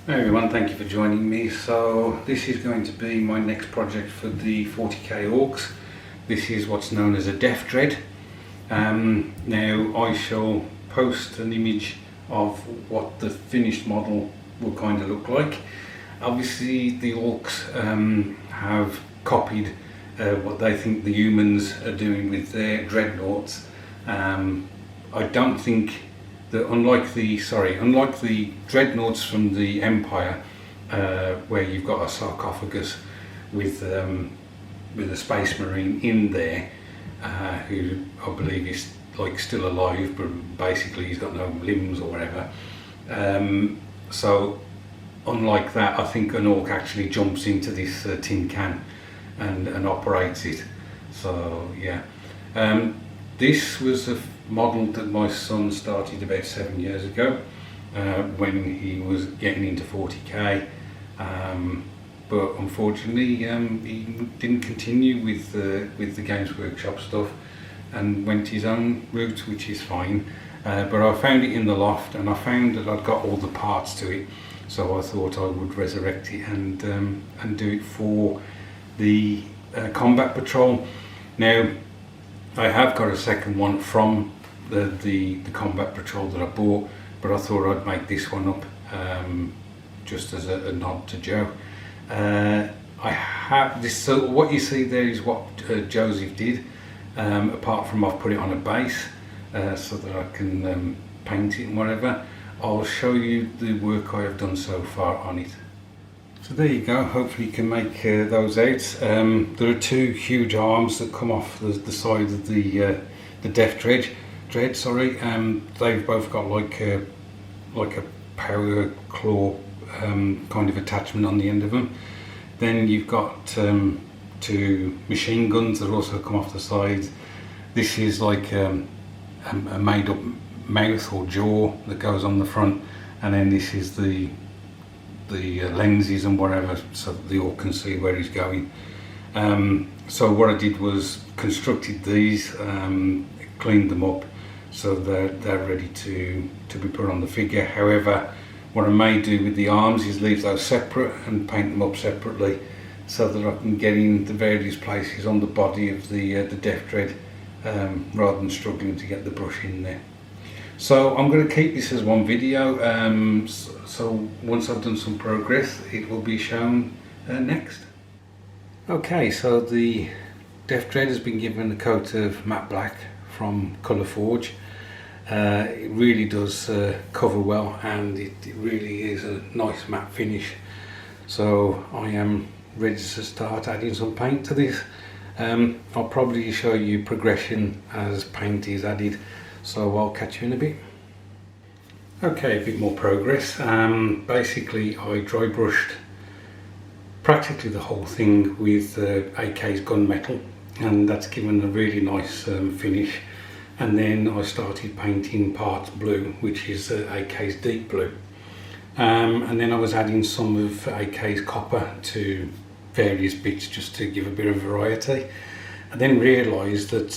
Hey everyone, thank you for joining me. So this is going to be my next project for the 40k Orks. This is what's known as a Deff Dread. Now I shall post an image of what the finished model will kind of look like. Obviously the Orks have copied what they think the humans are doing with their dreadnoughts. I don't think that unlike the dreadnoughts from the Empire, where you've got a sarcophagus with a space marine in there, who I believe is like still alive, but basically he's got no limbs or whatever. So unlike that, I think an Ork actually jumps into this tin can and operates it. So yeah, this was a model that my son started about 7 years ago when he was getting into 40k, but unfortunately he didn't continue with the Games Workshop stuff and went his own route, which is fine. But I found it in the loft and I found that I'd got all the parts to it, so I thought I would resurrect it and do it for the Combat Patrol. Now I have got a second one from the Combat Patrol that I bought, but I thought I'd make this one up just as a nod to Joe. I have this, so what you see there is what Joseph did, apart from I've put it on a base so that I can paint it and whatever. I'll show you the work I have done so far on it. So there you go, hopefully you can make those out. There are two huge arms that come off the side of the Deff Dread. They've both got like a power claw kind of attachment on the end of them. Then you've got two machine guns that also come off the sides. This is like a made up mouth or jaw that goes on the front, and then this is the lenses and whatever, so that the Ork can see where he's going. So what I did was constructed these, cleaned them up so they're ready to be put on the figure. However, what I may do with the arms is leave those separate and paint them up separately so that I can get in the various places on the body of the Deff Dread rather than struggling to get the brush in there. So I'm going to keep this as one video, so once I've done some progress it will be shown next. Okay, so the Deff Dread has been given a coat of matte black from Colour Forge. It really does cover well, and it really is a nice matte finish. So I am ready to start adding some paint to this. I'll probably show you progression as paint is added, so I'll catch you in a bit. Okay, a bit more progress. Basically I dry brushed practically the whole thing with AK's gunmetal, and that's given a really nice finish. And then I started painting parts blue, which is AK's deep blue, and then I was adding some of AK's copper to various bits just to give a bit of variety. I then realised that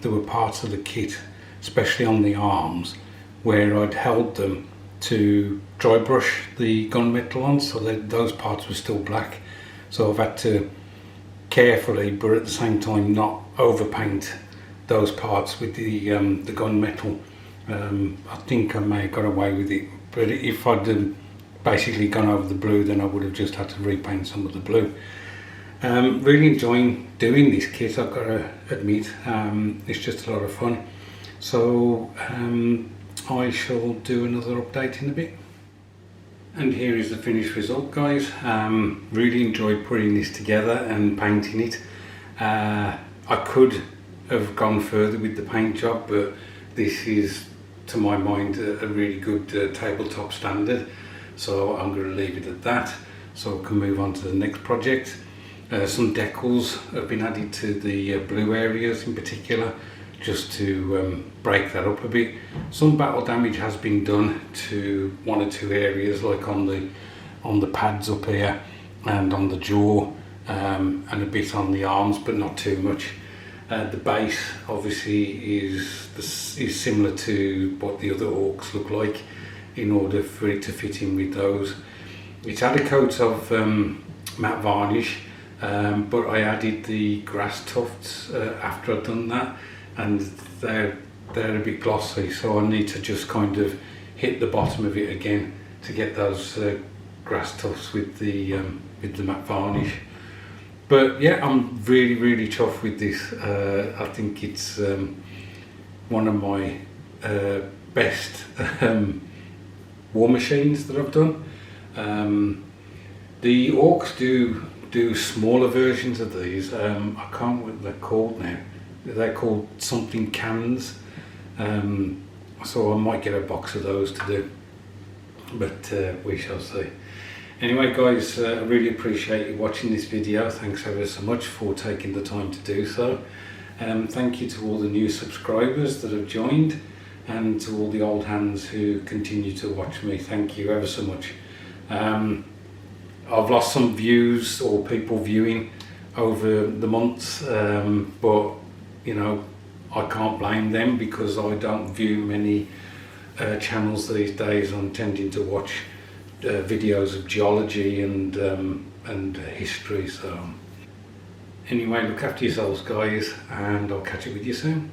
there were parts of the kit, especially on the arms, where I'd held them to dry brush the gunmetal on, so that those parts were still black. So I've had to carefully, but at the same time not overpaint those parts with the gunmetal. I think I may have got away with it, but if I'd basically gone over the blue, then I would have just had to repaint some of the blue. Really enjoying doing this kit, I've got to admit. It's just a lot of fun. So I shall do another update in a bit. And here is the finished result, guys. Really enjoyed putting this together and painting it. I could have gone further with the paint job, but this is, to my mind, a really good tabletop standard, so I'm going to leave it at that so I can move on to the next project. Some decals have been added to the blue areas in particular, just to break that up a bit. Some battle damage has been done to one or two areas, like on the pads up here and on the jaw, and a bit on the arms, but not too much. The base obviously is similar to what the other Orks look like, in order for it to fit in with those. It's had a coat of matte varnish, but I added the grass tufts after I'd done that, and they're a bit glossy, so I need to just kind of hit the bottom of it again to get those grass tufts with the matte varnish. But yeah, I'm really chuffed with this. I think it's one of my best war machines that I've done. The Orks do smaller versions of these. I can't remember what they're called now. They're called something cans. So I might get a box of those to do, but we shall see. Anyway guys, I really appreciate you watching this video. Thanks ever so much for taking the time to do so. Thank you to all the new subscribers that have joined, and to all the old hands who continue to watch me. Thank you ever so much. I've lost some views or people viewing over the months, but you know, I can't blame them because I don't view many channels these days. I'm tending to watch videos of geology and history. So anyway, look after yourselves guys, and I'll catch up with you soon.